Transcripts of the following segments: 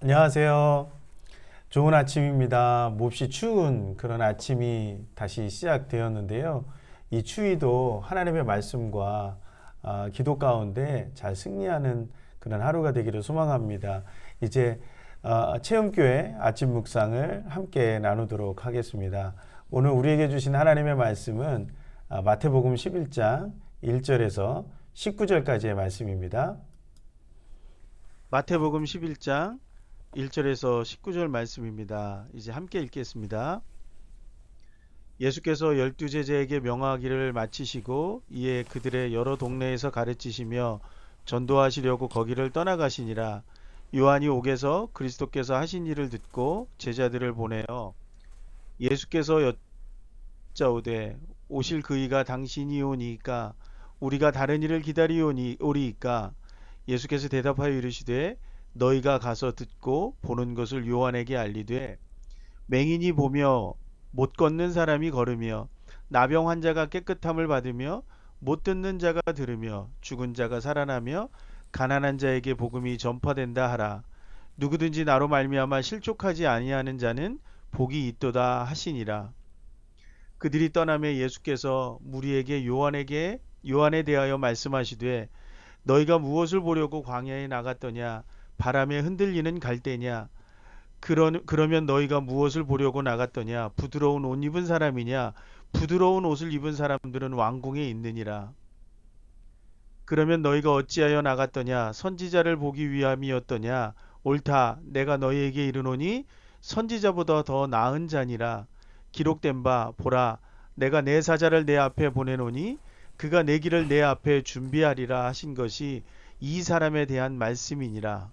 안녕하세요. 좋은 아침입니다. 몹시 추운 그런 아침이 다시 시작되었는데요. 이 추위도 하나님의 말씀과 기도 가운데 잘 승리하는 그런 하루가 되기를 소망합니다. 이제 체험교회 아침 묵상을 함께 나누도록 하겠습니다. 오늘 우리에게 주신 하나님의 말씀은 마태복음 11장 1절에서 19절까지의 말씀입니다. 마태복음 11장 1절에서 19절 말씀입니다. 이제 함께 읽겠습니다. 예수께서 열두 제자에게 명하기를 마치시고 이에 그들의 여러 동네에서 가르치시며 전도하시려고 거기를 떠나가시니라. 요한이 옥에서 그리스도께서 하신 일을 듣고 제자들을 보내어 예수께서 여짜오되 오실 그이가 당신이 오니까 우리가 다른 일을 오리이까. 예수께서 대답하여 이르시되 너희가 가서 듣고 보는 것을 요한에게 알리되 맹인이 보며 못 걷는 사람이 걸으며 나병 환자가 깨끗함을 받으며 못 듣는 자가 들으며 죽은 자가 살아나며 가난한 자에게 복음이 전파된다 하라. 누구든지 나로 말미암아 실족하지 아니하는 자는 복이 있도다 하시니라. 그들이 떠나매 예수께서 무리에게 요한에 대하여 말씀하시되 너희가 무엇을 보려고 광야에 나갔더냐? 바람에 흔들리는 갈대냐? 그러면 너희가 무엇을 보려고 나갔더냐? 부드러운 옷 입은 사람이냐? 부드러운 옷을 입은 사람들은 왕궁에 있느니라. 그러면 너희가 어찌하여 나갔더냐? 선지자를 보기 위함이었더냐? 옳다. 내가 너희에게 이르노니 선지자보다 더 나은 자니라. 기록된 바 보라. 내가 내 사자를 내 앞에 보내노니 그가 내 길을 내 앞에 준비하리라 하신 것이 이 사람에 대한 말씀이니라.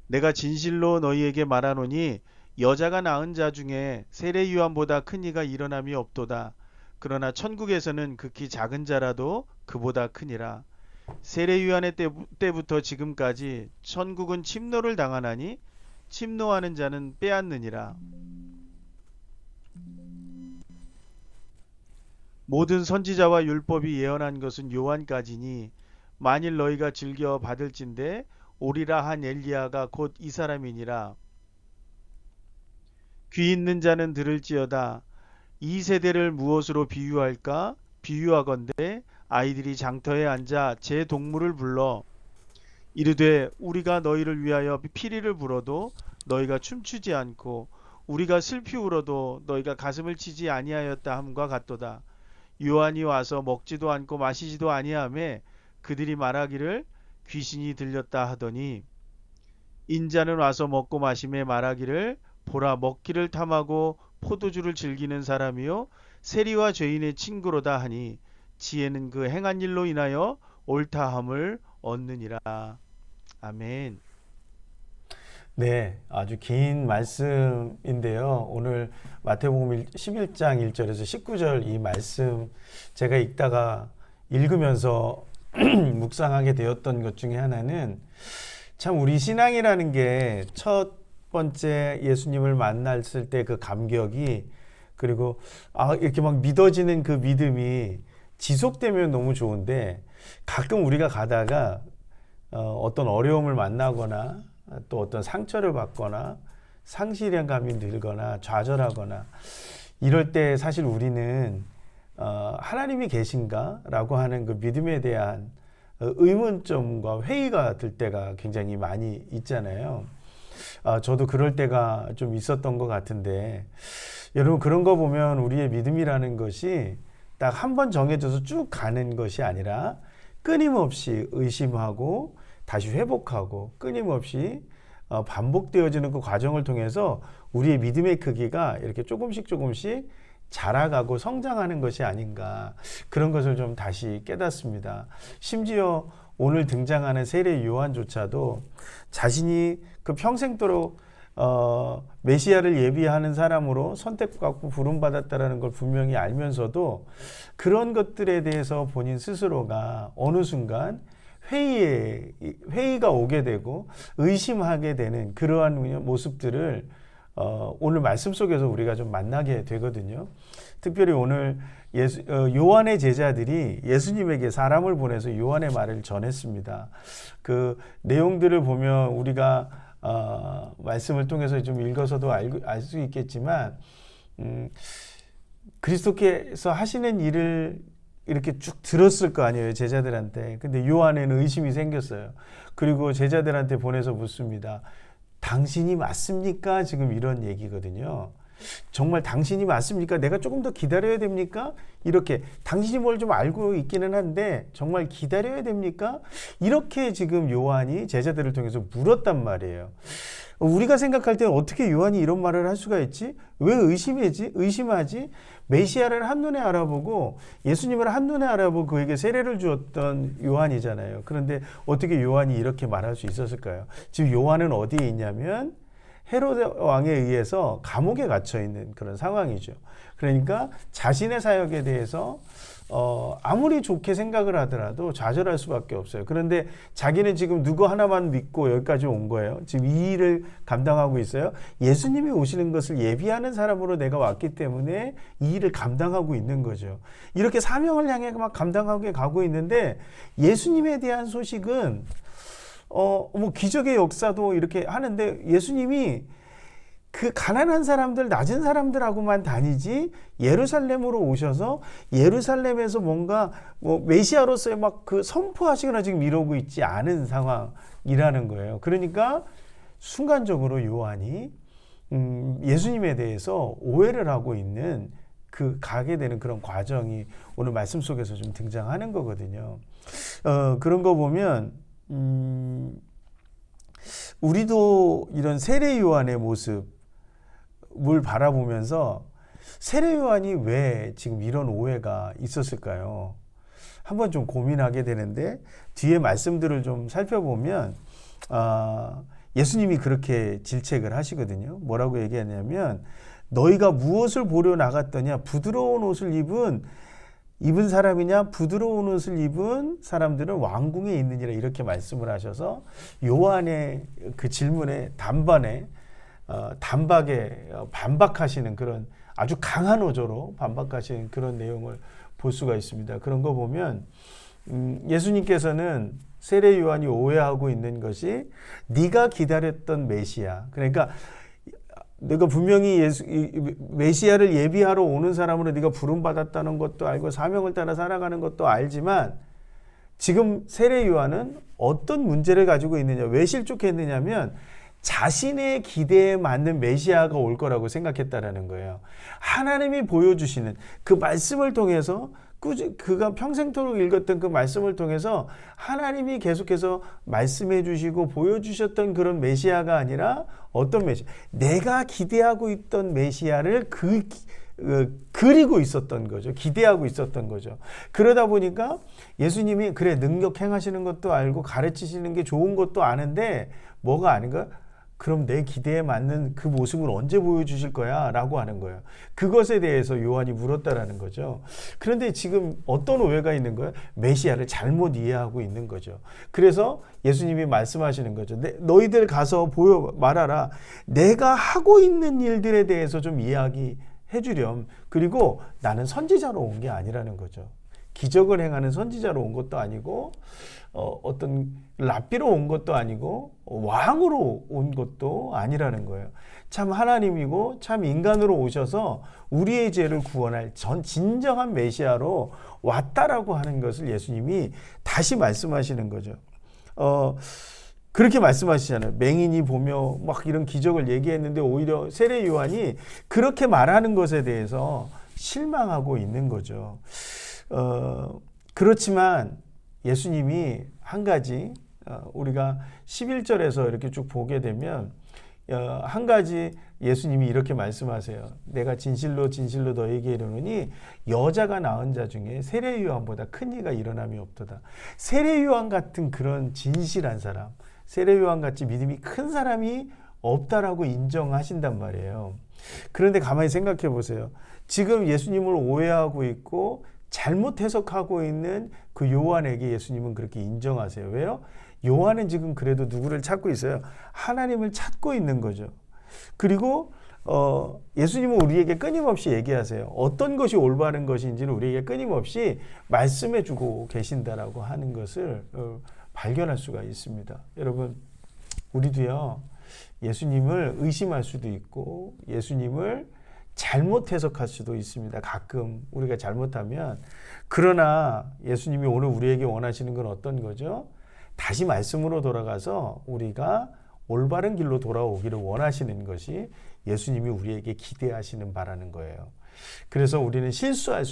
내가 진실로 너희에게 말하노니 여자가 낳은 자 중에 세례 요한보다 큰 이가 일어남이 없도다. 그러나 천국에서는 극히 작은 자라도 그보다 크니라. 세례 요한의 때부터 지금까지 천국은 침노를 당하나니 침노하는 자는 빼앗느니라. 모든 선지자와 율법이 예언한 것은 요한까지니 만일 너희가 즐겨 받을진대 오리라 한 엘리야가 곧 이 사람이니라. 귀 있는 자는 들을지어다. 이 세대를 무엇으로 비유할까? 비유하건대 아이들이 장터에 앉아 제 동물을 불러 이르되 우리가 너희를 위하여 피리를 불어도 너희가 춤추지 않고 우리가 슬피 울어도 너희가 가슴을 치지 아니하였다 함과 같도다. 요한이 와서 먹지도 않고 마시지도 아니하매 그들이 말하기를 귀신이 들렸다 하더니 인자는 와서 먹고 마심에 말하기를 보라 먹기를 탐하고 포도주를 즐기는 사람이요 세리와 죄인의 친구로다 하니 지혜는 그 행한 일로 인하여 옳다함을 얻느니라. 아멘. 네, 아주 긴 말씀인데요. 오늘 마태복음 11장 1절에서 19절 이 말씀 제가 읽다가 읽으면서 묵상하게 되었던 것 중에 하나는 참 우리 신앙이라는 게 첫 번째 예수님을 만났을 때 그 감격이 그리고 이렇게 막 믿어지는 그 믿음이 지속되면 너무 좋은데 가끔 우리가 가다가 어떤 어려움을 만나거나 또 어떤 상처를 받거나 상실감이 들거나 좌절하거나 이럴 때 사실 우리는 하나님이 계신가? 라고 하는 그 믿음에 대한 의문점과 회의가 들 때가 굉장히 많이 있잖아요. 저도 그럴 때가 좀 있었던 것 같은데 여러분 그런 거 보면 우리의 믿음이라는 것이 딱 한 번 정해져서 쭉 가는 것이 아니라 끊임없이 의심하고 다시 회복하고 끊임없이 반복되어지는 그 과정을 통해서 우리의 믿음의 크기가 이렇게 조금씩 자라가고 성장하는 것이 아닌가 그런 것을 좀 다시 깨닫습니다. 심지어 오늘 등장하는 세례 요한조차도 자신이 그 평생도록 메시아를 예비하는 사람으로 선택받고 부름받았다라는 걸 분명히 알면서도 그런 것들에 대해서 본인 스스로가 어느 순간 회의가 오게 되고 의심하게 되는 그러한 모습들을 오늘 말씀 속에서 우리가 좀 만나게 되거든요. 특별히 오늘 요한의 제자들이 예수님에게 사람을 보내서 요한의 말을 전했습니다. 그 내용들을 보면 우리가 말씀을 통해서 좀 읽어서도 알 수 있겠지만 그리스도께서 하시는 일을 이렇게 쭉 들었을 거 아니에요, 제자들한테. 근데 요한에는 의심이 생겼어요. 그리고 제자들한테 보내서 묻습니다. 당신이 맞습니까? 지금 이런 얘기거든요. 정말 당신이 맞습니까? 내가 조금 더 기다려야 됩니까? 이렇게 당신이 뭘 좀 알고 있기는 한데 정말 기다려야 됩니까? 이렇게 지금 요한이 제자들을 통해서 물었단 말이에요. 우리가 생각할 때는 어떻게 요한이 이런 말을 할 수가 있지? 왜 의심하지? 메시아를 한눈에 알아보고 예수님을 한눈에 알아보고 그에게 세례를 주었던 요한이잖아요. 그런데 어떻게 요한이 이렇게 말할 수 있었을까요? 지금 요한은 어디에 있냐면 헤로데 왕에 의해서 감옥에 갇혀 있는 그런 상황이죠. 그러니까 자신의 사역에 대해서 아무리 좋게 생각을 하더라도 좌절할 수밖에 없어요. 그런데 자기는 지금 누구 하나만 믿고 여기까지 온 거예요. 지금 이 일을 감당하고 있어요. 예수님이 오시는 것을 예비하는 사람으로 내가 왔기 때문에 이 일을 감당하고 있는 거죠. 이렇게 사명을 향해 막 감당하게 가고 있는데 예수님에 대한 소식은 뭐 기적의 역사도 이렇게 하는데 예수님이 그 가난한 사람들, 낮은 사람들하고만 다니지 예루살렘으로 오셔서 예루살렘에서 뭔가 뭐 메시아로서의 막 그 선포하시거나 지금 이러고 있지 않은 상황이라는 거예요. 그러니까 순간적으로 요한이 예수님에 대해서 오해를 하고 있는 그 가게 되는 그런 과정이 오늘 말씀 속에서 좀 등장하는 거거든요. 그런 거 보면 우리도 이런 세례 요한의 모습을 바라보면서 세례 요한이 왜 지금 이런 오해가 있었을까요? 한번 좀 고민하게 되는데 뒤에 말씀들을 좀 살펴보면 예수님이 그렇게 질책을 하시거든요. 뭐라고 얘기하냐면 너희가 무엇을 보려 나갔더냐? 부드러운 옷을 입은 사람이냐? 부드러운 옷을 입은 사람들은 왕궁에 있느니라 이렇게 말씀을 하셔서 요한의 그 질문에 단박에 반박하시는 그런 아주 강한 어조로 반박하시는 그런 내용을 볼 수가 있습니다. 그런 거 보면 예수님께서는 세례 요한이 오해하고 있는 것이 네가 기다렸던 메시아, 그러니까 내가 분명히 메시아를 예비하러 오는 사람으로 네가 부름받았다는 것도 알고 사명을 따라 살아가는 것도 알지만 지금 세례 요한은 어떤 문제를 가지고 있느냐, 왜 실족했느냐면 자신의 기대에 맞는 메시아가 올 거라고 생각했다라는 거예요. 하나님이 보여주시는 그 말씀을 통해서 그가 평생토록 읽었던 그 말씀을 통해서 하나님이 계속해서 말씀해 주시고 보여주셨던 그런 메시아가 아니라 어떤 메시아, 내가 기대하고 있던 메시아를 그리고 있었던 거죠. 기대하고 있었던 거죠. 그러다 보니까 예수님이 그래 능력 행하시는 것도 알고 가르치시는 게 좋은 것도 아는데 뭐가 아닌가? 그럼 내 기대에 맞는 그 모습을 언제 보여주실 거야? 라고 하는 거예요. 그것에 대해서 요한이 물었다라는 거죠. 그런데 지금 어떤 오해가 있는 거예요? 메시아를 잘못 이해하고 있는 거죠. 그래서 예수님이 말씀하시는 거죠. 너희들 가서 말하라. 내가 하고 있는 일들에 대해서 좀 이야기해 주렴. 그리고 나는 선지자로 온 게 아니라는 거죠. 기적을 행하는 선지자로 온 것도 아니고 어떤 랍비로 온 것도 아니고 왕으로 온 것도 아니라는 거예요. 참 하나님이고 참 인간으로 오셔서 우리의 죄를 구원할 진정한 메시아로 왔다라고 하는 것을 예수님이 다시 말씀하시는 거죠. 그렇게 말씀하시잖아요. 맹인이 보며 막 이런 기적을 얘기했는데 오히려 세례 요한이 그렇게 말하는 것에 대해서 실망하고 있는 거죠. 그렇지만 예수님이 한 가지 우리가 11절에서 이렇게 쭉 보게 되면 한 가지 예수님이 이렇게 말씀하세요. 내가 진실로 진실로 너에게 이르노니 여자가 낳은 자 중에 세례 요한보다 큰 이가 일어남이 없도다. 세례 요한 같은 그런 진실한 사람, 세례 요한 같이 믿음이 큰 사람이 없다라고 인정하신단 말이에요. 그런데 가만히 생각해 보세요. 지금 예수님을 오해하고 있고 잘못 해석하고 있는 그 요한에게 예수님은 그렇게 인정하세요. 왜요? 요한은 지금 그래도 누구를 찾고 있어요? 하나님을 찾고 있는 거죠. 그리고 예수님은 우리에게 끊임없이 얘기하세요. 어떤 것이 올바른 것인지는 우리에게 끊임없이 말씀해 주고 계신다라고 하는 것을 발견할 수가 있습니다. 여러분, 우리도요, 예수님을 의심할 수도 있고 예수님을 잘못 해석할 수도 있습니다. 가끔 우리가 잘못하면. 그러나 예수님이 오늘 우리에게 원하시는 건 어떤 거죠? 다시 말씀으로 돌아가서 우리가 올바른 길로 돌아오기를 원하시는 것이 예수님이 우리에게 기대하시는 바라는 거예요. 그래서 우리는 실수할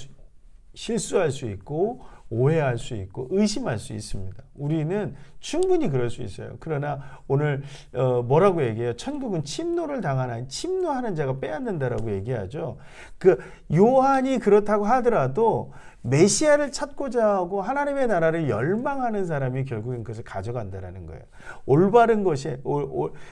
수 있고 오해할 수 있고 의심할 수 있습니다. 우리는 충분히 그럴 수 있어요. 그러나 오늘 뭐라고 얘기해요? 천국은 침노하는 자가 빼앗는다라고 얘기하죠. 그 요한이 그렇다고 하더라도 메시아를 찾고자 하고 하나님의 나라를 열망하는 사람이 결국엔 그것을 가져간다라는 거예요. 올바른 것이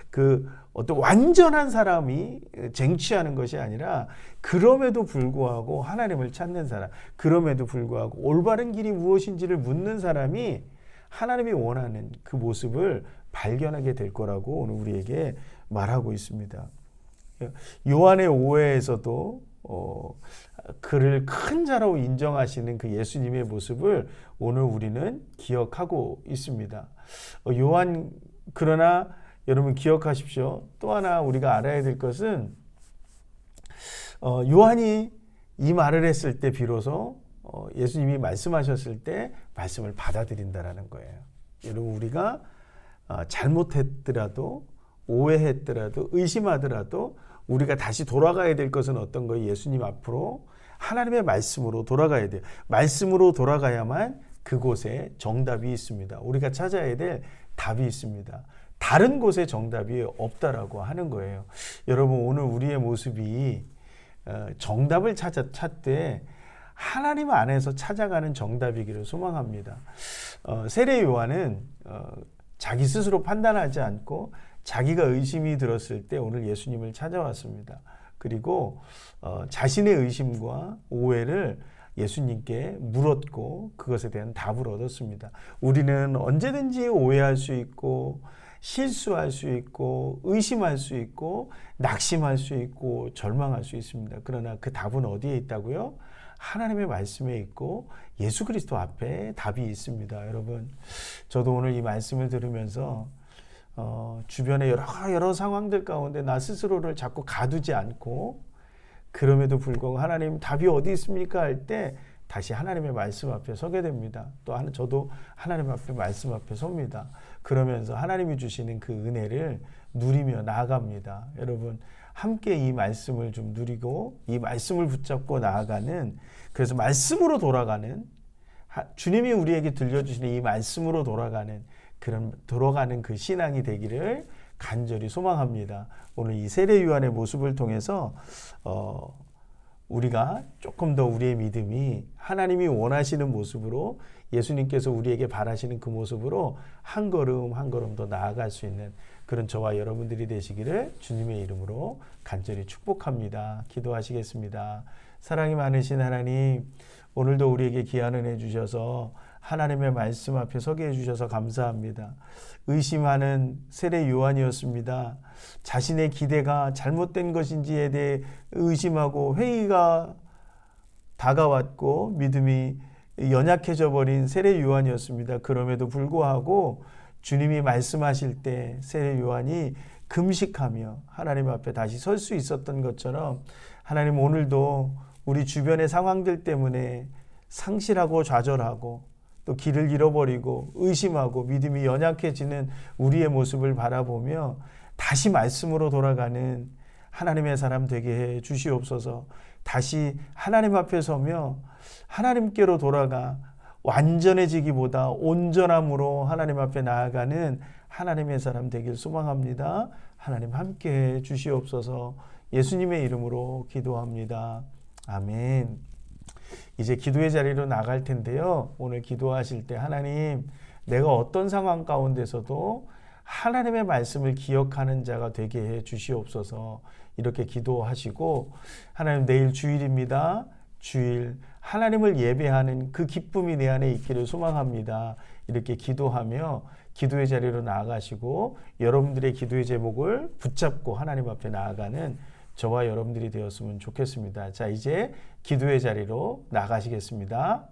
그 어떤 완전한 사람이 쟁취하는 것이 아니라 그럼에도 불구하고 하나님을 찾는 사람, 그럼에도 불구하고 올바른 길이 무엇인지를 묻는 사람이 하나님이 원하는 그 모습을 발견하게 될 거라고 오늘 우리에게 말하고 있습니다. 요한의 오해에서도 그를 큰 자로 인정하시는 그 예수님의 모습을 오늘 우리는 기억하고 있습니다. 그러나 여러분 기억하십시오. 또 하나 우리가 알아야 될 것은 요한이 이 말을 했을 때 비로소 예수님이 말씀하셨을 때 말씀을 받아들인다라는 거예요. 여러분 우리가 잘못했더라도 오해했더라도 의심하더라도 우리가 다시 돌아가야 될 것은 어떤 거예요? 예수님 앞으로 하나님의 말씀으로 돌아가야 돼요. 말씀으로 돌아가야만 그곳에 정답이 있습니다. 우리가 찾아야 될 답이 있습니다. 다른 곳에 정답이 없다라고 하는 거예요. 여러분 오늘 우리의 모습이 정답을 찾되 하나님 안에서 찾아가는 정답이기를 소망합니다. 세례 요한은 자기 스스로 판단하지 않고 자기가 의심이 들었을 때 오늘 예수님을 찾아왔습니다. 그리고 자신의 의심과 오해를 예수님께 물었고 그것에 대한 답을 얻었습니다. 우리는 언제든지 오해할 수 있고 실수할 수 있고 의심할 수 있고 낙심할 수 있고 절망할 수 있습니다. 그러나 그 답은 어디에 있다고요? 하나님의 말씀에 있고 예수 그리스도 앞에 답이 있습니다. 여러분 저도 오늘 이 말씀을 들으면서 주변의 여러 상황들 가운데 나 스스로를 자꾸 가두지 않고 그럼에도 불구하고 하나님 답이 어디 있습니까? 할 때 다시 하나님의 말씀 앞에 서게 됩니다. 또 저도 하나님 앞에 말씀 앞에 섭니다. 그러면서 하나님이 주시는 그 은혜를 누리며 나아갑니다. 여러분 함께 이 말씀을 좀 누리고 이 말씀을 붙잡고 나아가는 그래서 말씀으로 돌아가는 주님이 우리에게 들려주시는 이 말씀으로 돌아가는 그 신앙이 되기를 간절히 소망합니다. 오늘 이 세례 요한의 모습을 통해서 우리가 조금 더 우리의 믿음이 하나님이 원하시는 모습으로 예수님께서 우리에게 바라시는 그 모습으로 한 걸음 한 걸음 더 나아갈 수 있는 그런 저와 여러분들이 되시기를 주님의 이름으로 간절히 축복합니다. 기도하시겠습니다. 사랑이 많으신 하나님, 오늘도 우리에게 귀한 은혜 주셔서 하나님의 말씀 앞에 서게 해주셔서 감사합니다. 의심하는 세례 요한이었습니다. 자신의 기대가 잘못된 것인지에 대해 의심하고 회의가 다가왔고 믿음이 연약해져 버린 세례 요한이었습니다. 그럼에도 불구하고 주님이 말씀하실 때 세례 요한이 금식하며 하나님 앞에 다시 설 수 있었던 것처럼 하나님 오늘도 우리 주변의 상황들 때문에 상실하고 좌절하고 또 길을 잃어버리고 의심하고 믿음이 연약해지는 우리의 모습을 바라보며 다시 말씀으로 돌아가는 하나님의 사람 되게 해 주시옵소서. 다시 하나님 앞에 서며 하나님께로 돌아가 완전해지기보다 온전함으로 하나님 앞에 나아가는 하나님의 사람 되길 소망합니다. 하나님 함께 해 주시옵소서. 예수님의 이름으로 기도합니다. 아멘. 이제 기도의 자리로 나갈 텐데요. 오늘 기도하실 때 하나님, 내가 어떤 상황 가운데서도 하나님의 말씀을 기억하는 자가 되게 해 주시옵소서. 이렇게 기도하시고 하나님 내일 주일입니다. 주일 하나님을 예배하는 그 기쁨이 내 안에 있기를 소망합니다. 이렇게 기도하며 기도의 자리로 나아가시고 여러분들의 기도의 제목을 붙잡고 하나님 앞에 나아가는 저와 여러분들이 되었으면 좋겠습니다. 자, 이제 기도의 자리로 나가시겠습니다.